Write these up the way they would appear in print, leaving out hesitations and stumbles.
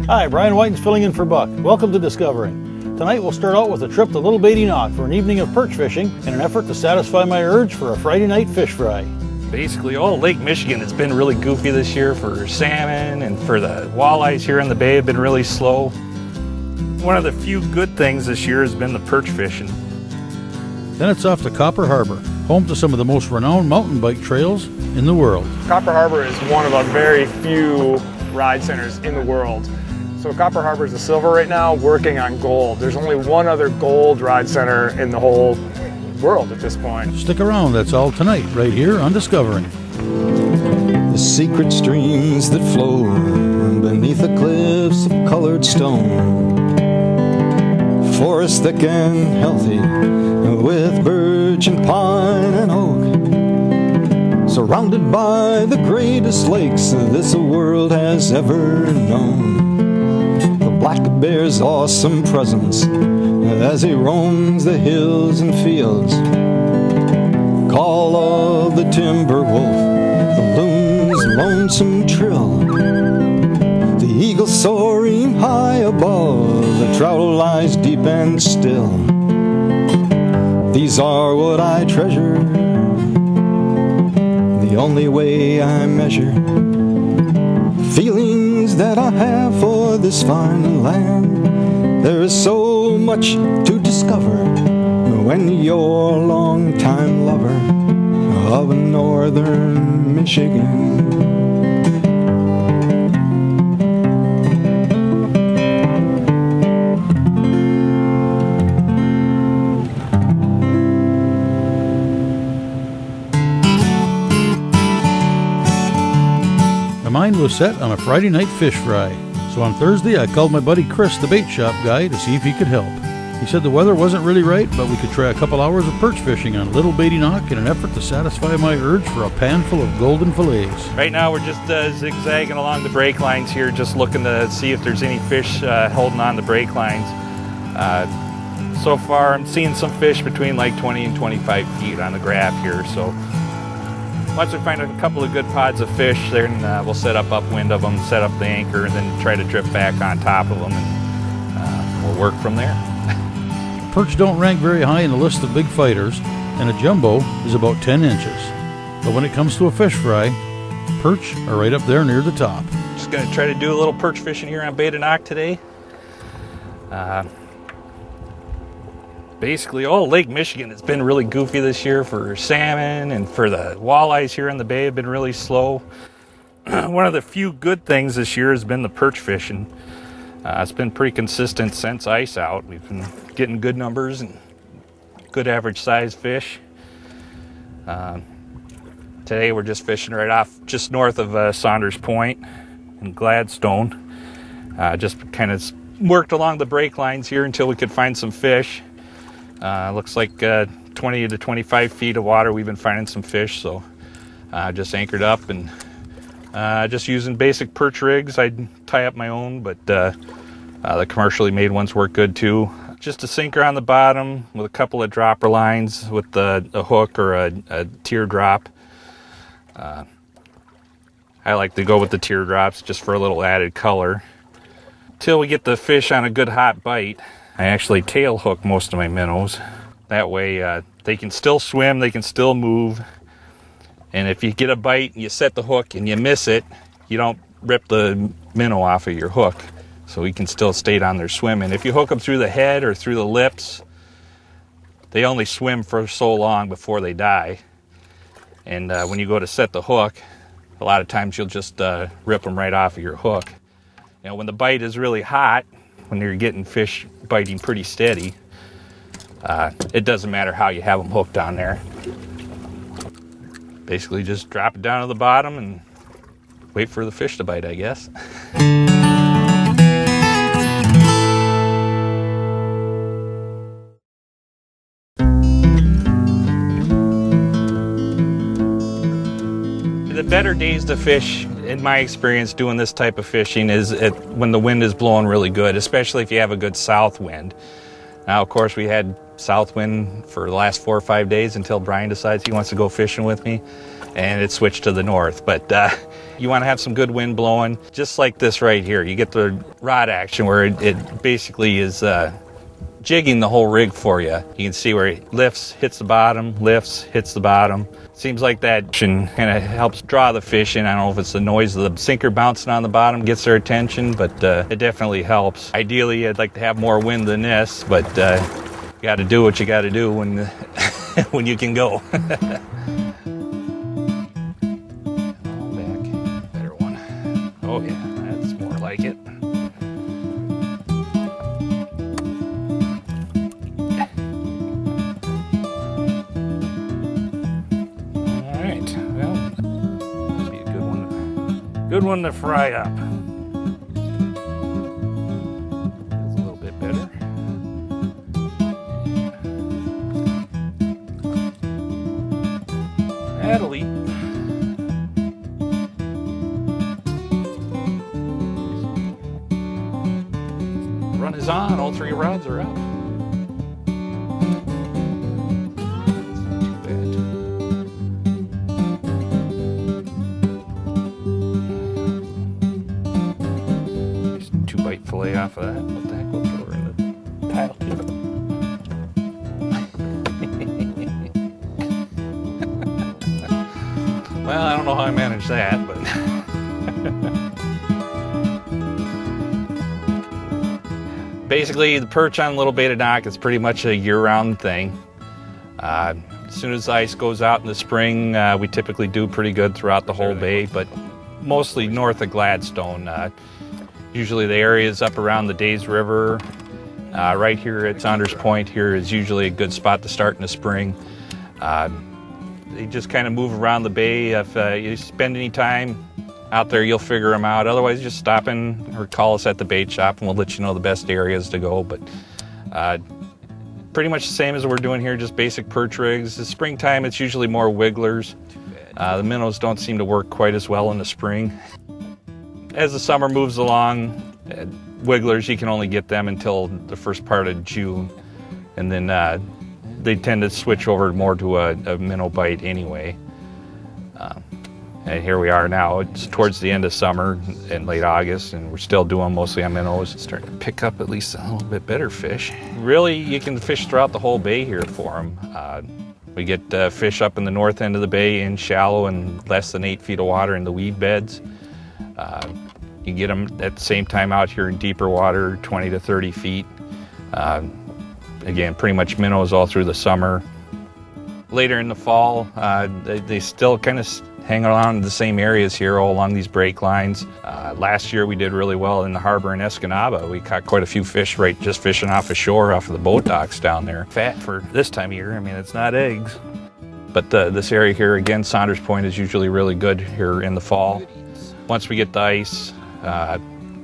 Hi, Brian Whiten's filling in for Buck. Welcome to Discovering. Tonight we'll start out with a trip to Little Bay De Noc for an evening of perch fishing in an effort to satisfy my urge for a Friday night fish fry. Basically, all Lake Michigan has been really goofy this year for salmon, and for the walleyes here in the bay have been really slow. One of the few good things this year has been the perch fishing. Then it's off to Copper Harbor, home to some of the most renowned mountain bike trails in the world. Copper Harbor is one of a very few ride centers in the world. So Copper Harbor is the silver right now, working on gold. There's only one other gold ride center in the whole world at this point. Stick around, that's all tonight, right here on Discovering. The secret streams that flow beneath the cliffs of colored stone. Forest thick and healthy with birch and pine and oak. Surrounded by the greatest lakes this world has ever known. The black bear's awesome presence as he roams the hills and fields. Call of the timber wolf, the loon's lonesome trill. The eagle soaring high above, the trout lies deep and still. These are what I treasure, the only way I measure feelings that I have for this fine land. There is so much to discover when you're a long-time lover of northern Michigan. My mind was set on a Friday night fish fry, so on Thursday I called my buddy Chris, the bait shop guy, to see if he could help. He said the weather wasn't really right, but we could try a couple hours of perch fishing on Little Bay De Noc in an effort to satisfy my urge for a pan full of golden fillets. Right now we're just zigzagging along the brake lines here, just looking to see if there's any fish holding on the brake lines. So far I'm seeing some fish between like 20 and 25 feet on the graph here, so once we find a couple of good pods of fish, then we'll set up upwind of them, set up the anchor, and then try to drift back on top of them, and we'll work from there. Perch don't rank very high in the list of big fighters, and a jumbo is about 10 inches. But when it comes to a fish fry, perch are right up there near the top. Just going to try to do a little perch fishing here on Bay De Noc today. Basically, all Lake Michigan has been really goofy this year for salmon, and for the walleyes here in the bay have been really slow. One of the few good things this year has been the perch fishing. It's been pretty consistent since ice out. We've been getting good numbers and good average size fish. Today we're just fishing right off just north of Saunders Point in Gladstone. Just kind of worked along the brake lines here until we could find some fish. Looks like 20 to 25 feet of water we've been finding some fish, so just anchored up and just using basic perch rigs. I'd tie up my own, but the commercially made ones work good too. Just a sinker on the bottom with a couple of dropper lines with a hook or a teardrop. I like to go with the teardrops just for a little added color. Till we get the fish on a good hot bite, I actually tail hook most of my minnows. That way they can still swim, they can still move. And if you get a bite and you set the hook and you miss it, you don't rip the minnow off of your hook. So you can still stay down there swimming. If you hook them through the head or through the lips, they only swim for so long before they die. And when you go to set the hook, a lot of times you'll just rip them right off of your hook. You know, when the bite is really hot, when you're getting fish biting pretty steady, it doesn't matter how you have them hooked down there. Basically just drop it down to the bottom and wait for the fish to bite, I guess. The better days to fish, in my experience doing this type of fishing, is when the wind is blowing really good, especially if you have a good south wind. Now, of course, we had south wind for the last 4 or 5 days until Brian decides he wants to go fishing with me, and it switched to the north. But you want to have some good wind blowing, just like this right here. You get the rod action where it basically is jigging the whole rig for you. You can see where it lifts, hits the bottom, lifts, hits the bottom. Seems like that kind of helps draw the fish in. I don't know if it's the noise of the sinker bouncing on the bottom gets their attention, but it definitely helps. Ideally, I'd like to have more wind than this, but you got to do what you got to do when when you can go. Back, better one. Oh yeah, that's more like it. Good one to fry up. Feels a little bit better. That'll eat. Run is on. All 3 rods are up. Fillet off of that. What the heck, we'll throw her in the pile too. Well, I don't know how I managed that, but basically the perch on Little Bay De Noc is pretty much a year-round thing. As soon as the ice goes out in the spring, we typically do pretty good throughout the whole bay, but mostly north of Gladstone. Usually the areas up around the Days River. Right here at Saunders Point here is usually a good spot to start in the spring. They just kind of move around the bay. If you spend any time out there, you'll figure them out. Otherwise, just stop in or call us at the bait shop and we'll let you know the best areas to go. But pretty much the same as we're doing here, just basic perch rigs. The springtime, it's usually more wigglers. The minnows don't seem to work quite as well in the spring. As the summer moves along, wigglers, you can only get them until the first part of June. And then they tend to switch over more to a minnow bite anyway. And here we are now. It's towards the end of summer in late August, and we're still doing mostly on minnows. It's starting to pick up at least a little bit better fish. Really, you can fish throughout the whole bay here for them. We get fish up in the north end of the bay in shallow and less than 8 feet of water in the weed beds. You get them at the same time out here in deeper water, 20 to 30 feet. Again, pretty much minnows all through the summer. Later in the fall, they still kind of hang around in the same areas here all along these break lines. Last year we did really well in the harbor in Escanaba. We caught quite a few fish just fishing off the shore, off of the boat docks down there. Fat for this time of year, I mean, it's not eggs. But this area here, again, Saunders Point is usually really good here in the fall. Once we get the ice,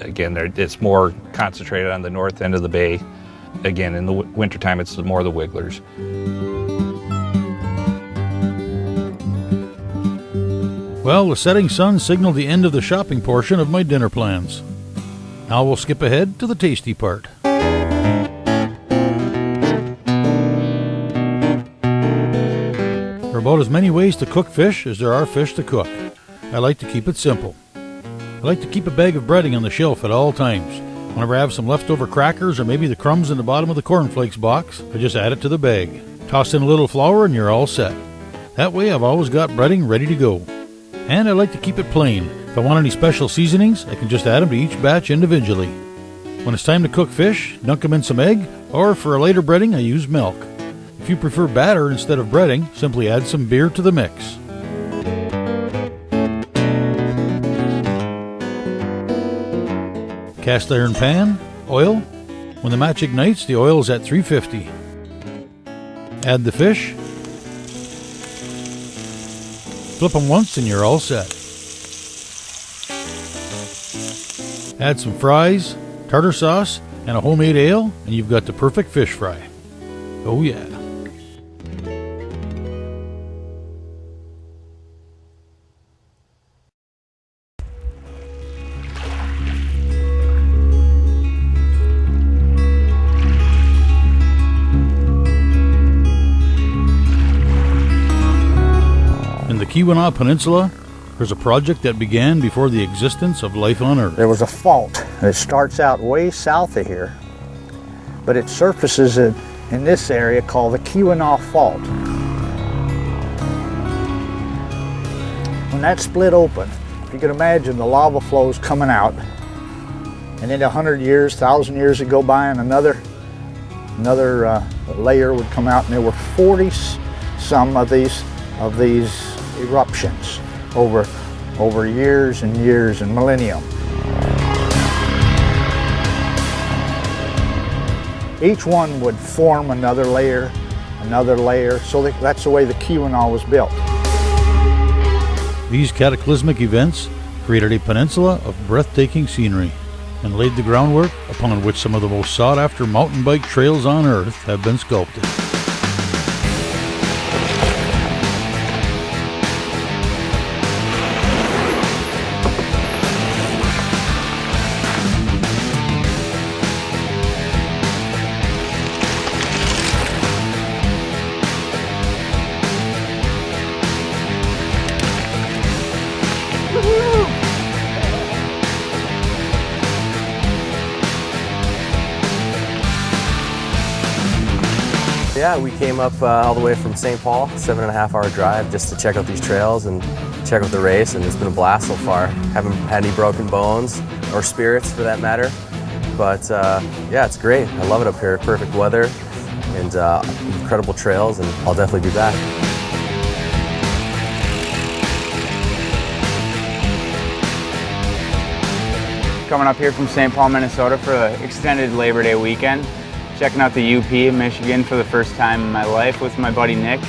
again, it's more concentrated on the north end of the bay. Again, in the wintertime, it's more the wigglers. Well, the setting sun signaled the end of the shopping portion of my dinner plans. Now we'll skip ahead to the tasty part. There are about as many ways to cook fish as there are fish to cook. I like to keep it simple. I like to keep a bag of breading on the shelf at all times. Whenever I have some leftover crackers or maybe the crumbs in the bottom of the cornflakes box, I just add it to the bag. Toss in a little flour and you're all set. That way I've always got breading ready to go. And I like to keep it plain. If I want any special seasonings, I can just add them to each batch individually. When it's time to cook fish, dunk them in some egg, or for a later breading, I use milk. If you prefer batter instead of breading, simply add some beer to the mix. Cast iron pan, oil. When the match ignites, the oil is at 350. Add the fish. Flip them once and you're all set. Add some fries, tartar sauce, and a homemade ale, and you've got the perfect fish fry. Oh yeah. Keweenaw Peninsula, there's a project that began before the existence of life on Earth. There was a fault that starts out way south of here, but it surfaces in this area called the Keweenaw Fault. When that split open, if you can imagine the lava flows coming out, and then 100 years, 1,000 years would go by and another layer would come out, and there were 40 some of these eruptions over years and years and millennium. Each one would form another layer, so that's the way the Keweenaw was built. These cataclysmic events created a peninsula of breathtaking scenery and laid the groundwork upon which some of the most sought-after mountain bike trails on Earth have been sculpted. Yeah, we came up all the way from St. Paul, 7.5-hour drive just to check out these trails and check out the race, and it's been a blast so far. Haven't had any broken bones or spirits for that matter, but yeah, it's great. I love it up here. Perfect weather and incredible trails, and I'll definitely be back. Coming up here from St. Paul, Minnesota for the extended Labor Day weekend. Checking out the UP in Michigan for the first time in my life with my buddy Nick.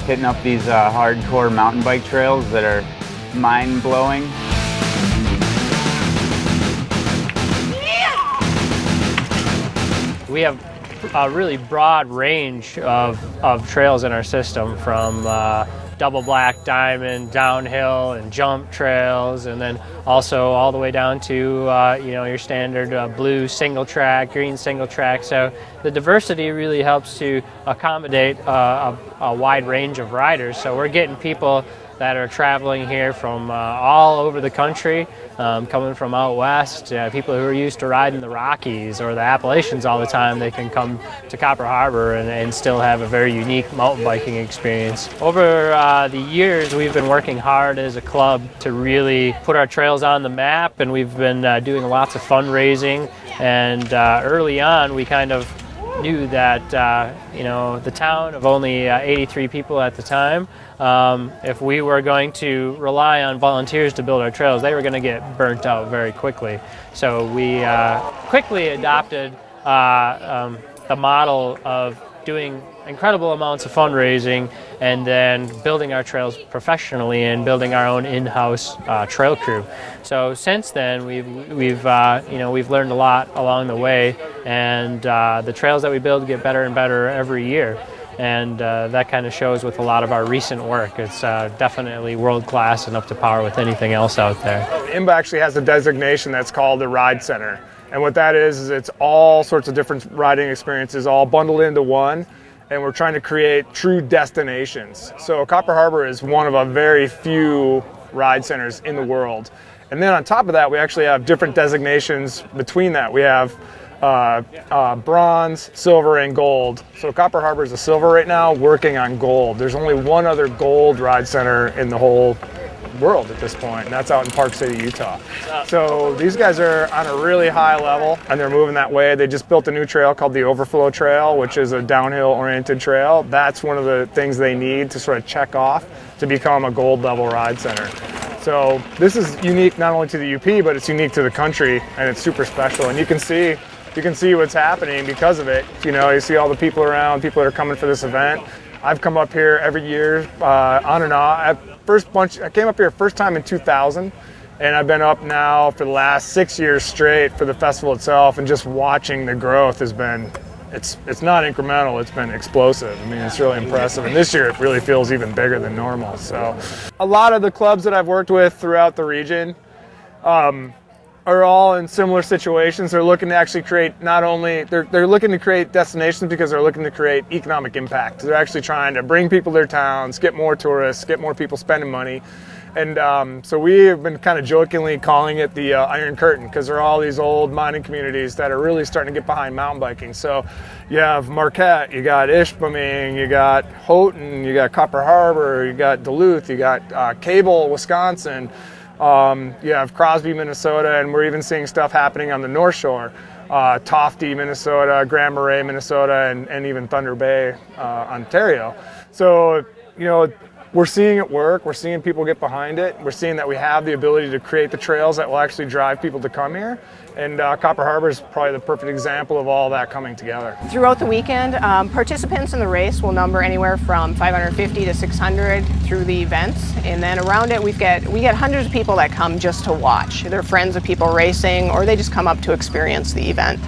Hitting up these hardcore mountain bike trails that are mind-blowing. We have a really broad range of trails in our system, from double black diamond, downhill and jump trails, and then also all the way down to your standard blue single track, green single track. So the diversity really helps to accommodate a wide range of riders. So we're getting people that are traveling here from all over the country, coming from out west, people who are used to riding the Rockies or the Appalachians all the time. They can come to Copper Harbor and still have a very unique mountain biking experience. Over the years, we've been working hard as a club to really put our trails on the map, and we've been doing lots of fundraising. And early on, we kind of knew that the town of only 83 people at the time, if we were going to rely on volunteers to build our trails, they were going to get burnt out very quickly. So we quickly adopted the model of doing incredible amounts of fundraising and then building our trails professionally and building our own in-house trail crew. So since then, we've learned a lot along the way, and the trails that we build get better and better every year. And that kind of shows with a lot of our recent work. It's definitely world-class and up to par with anything else out there. IMBA actually has a designation that's called the Ride Center. And what that is it's all sorts of different riding experiences all bundled into one. And we're trying to create true destinations. So Copper Harbor is one of a very few ride centers in the world. And then on top of that, we actually have different designations between that. We have bronze, silver, and gold. So Copper Harbor is a silver right now, working on gold. There's only one other gold ride center in the whole world at this point, and that's out in Park City, Utah. So these guys are on a really high level, and they're moving that way. They just built a new trail called the Overflow Trail, which is a downhill-oriented trail. That's one of the things they need to sort of check off to become a gold-level ride center. So this is unique not only to the UP, but it's unique to the country, and it's super special. And you can see what's happening because of it. You see all the people around, people that are coming for this event. I've come up here every year, on and off. I came up here first time in 2000, and I've been up now for the last 6 years straight for the festival itself, and just watching the growth has been, it's not incremental, it's been explosive. I mean, it's really impressive, and this year it really feels even bigger than normal. So a lot of the clubs that I've worked with throughout the region, are all in similar situations. They're looking to actually create they're looking to create destinations because they're looking to create economic impact. They're actually trying to bring people to their towns, get more tourists, get more people spending money. And so we have been kind of jokingly calling it the Iron Curtain, because there are all these old mining communities that are really starting to get behind mountain biking. So you have Marquette, you got Ishpeming, you got Houghton, you got Copper Harbor, you got Duluth, you got Cable, Wisconsin, you have Crosby, Minnesota, and we're even seeing stuff happening on the North Shore. Tofty, Minnesota, Grand Marais, Minnesota, and even Thunder Bay, Ontario. So, we're seeing it work. We're seeing people get behind it. We're seeing that we have the ability to create the trails that will actually drive people to come here. And Copper Harbor is probably the perfect example of all that coming together. Throughout the weekend, participants in the race will number anywhere from 550 to 600 through the events. And then around it, we get hundreds of people that come just to watch. They're friends of people racing, or they just come up to experience the event.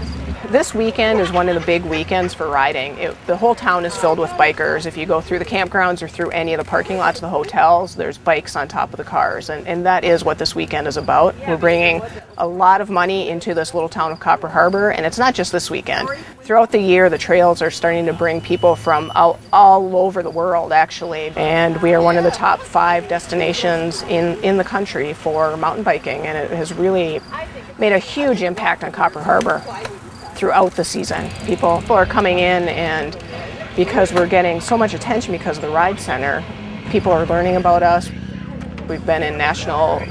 This weekend is one of the big weekends for riding. The whole town is filled with bikers. If you go through the campgrounds or through any of the parking lots of the hotels, there's bikes on top of the cars. And that is what this weekend is about. We're bringing a lot of money into this little town of Copper Harbor, and it's not just this weekend. Throughout the year, the trails are starting to bring people from all over the world, actually. And we are one of the top 5 destinations in the country for mountain biking, and it has really made a huge impact on Copper Harbor throughout the season. People are coming in, and because we're getting so much attention because of the Ride Center, people are learning about us. We've been in national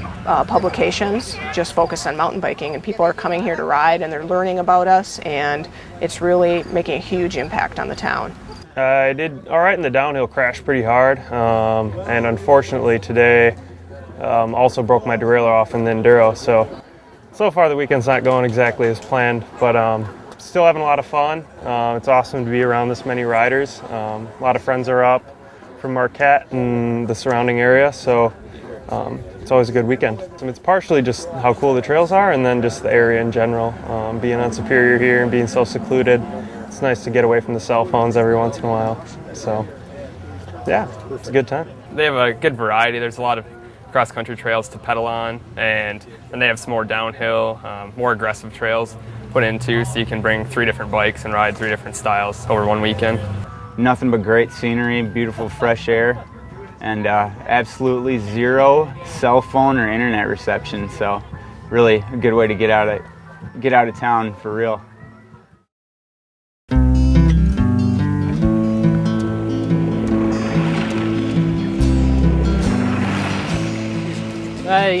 publications just focused on mountain biking, and people are coming here to ride, and they're learning about us, and it's really making a huge impact on the town. I did all right in the downhill, crashed pretty hard, and unfortunately today also broke my derailleur off in the enduro. So far the weekend's not going exactly as planned, but still having a lot of fun. It's awesome to be around this many riders. A lot of friends are up from Marquette and the surrounding area, so it's always a good weekend. It's partially just how cool the trails are, and then just the area in general. Being on Superior here and being so secluded, it's nice to get away from the cell phones every once in a while. So yeah, it's a good time. They have a good variety. There's a lot of cross-country trails to pedal on, and then they have some more downhill, more aggressive trails put into, so you can bring 3 different bikes and ride 3 different styles over one weekend. Nothing but great scenery, beautiful fresh air, and absolutely zero cell phone or internet reception. So really a good way to get out of town for real.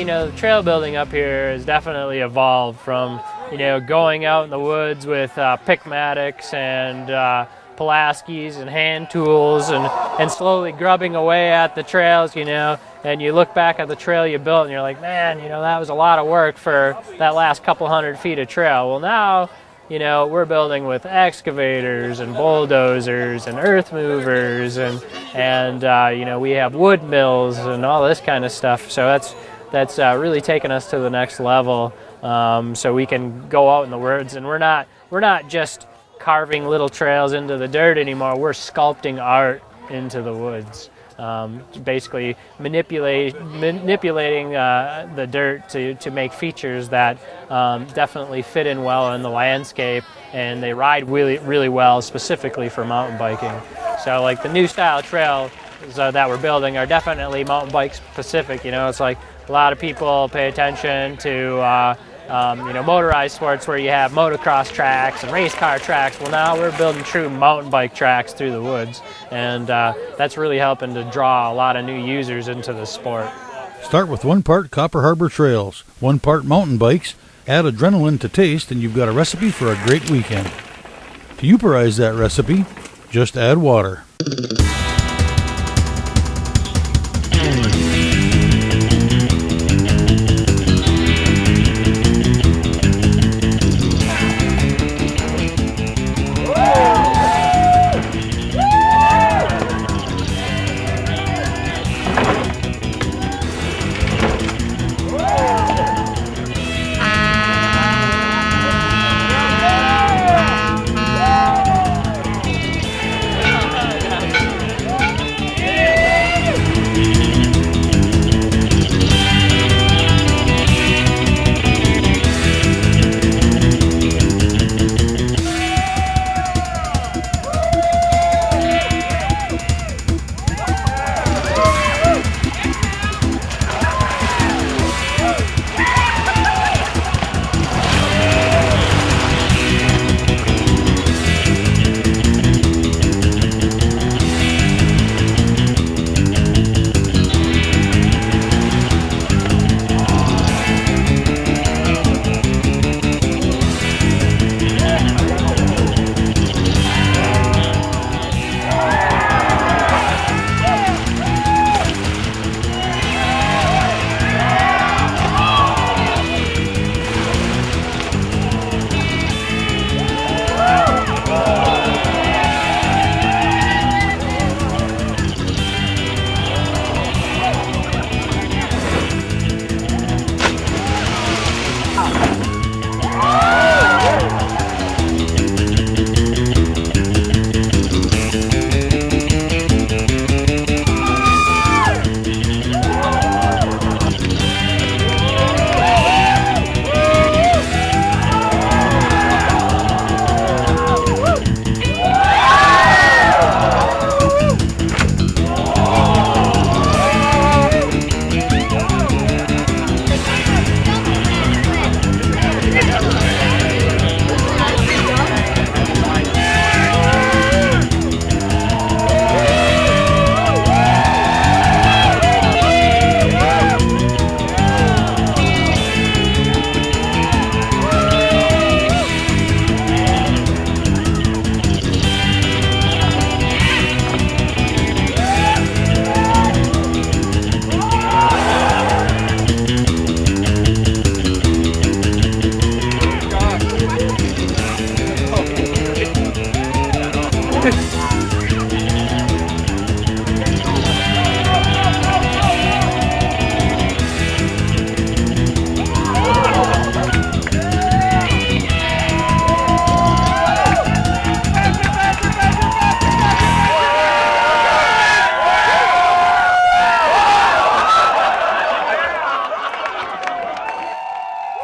The trail building up here has definitely evolved from, going out in the woods with pickmatics and Pulaskis and hand tools and slowly grubbing away at the trails, and you look back at the trail you built and you're like, man, that was a lot of work for that last couple hundred feet of trail. Well, now, we're building with excavators and bulldozers and earth movers and we have wood mills and all this kind of stuff. So that's really taken us to the next level. So we can go out in the woods, and we're not just carving little trails into the dirt anymore. We're sculpting art into the woods. Basically manipulating the dirt to make features that definitely fit in well in the landscape, and they ride really, really well specifically for mountain biking. So like the new style trails that we're building are definitely mountain bike specific. It's like a lot of people pay attention to motorized sports where you have motocross tracks and race car tracks. Well, now we're building true mountain bike tracks through the woods, and that's really helping to draw a lot of new users into the sport. Start with 1 part Copper Harbor Trails, 1 part mountain bikes, add adrenaline to taste, and you've got a recipe for a great weekend. To uperize that recipe, just add water.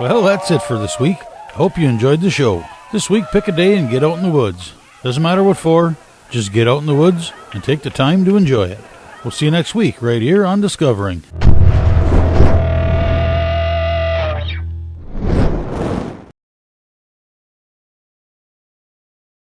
Well, that's it for this week. I hope you enjoyed the show. This week, pick a day and get out in the woods. Doesn't matter what for, just get out in the woods and take the time to enjoy it. We'll see you next week right here on Discovering.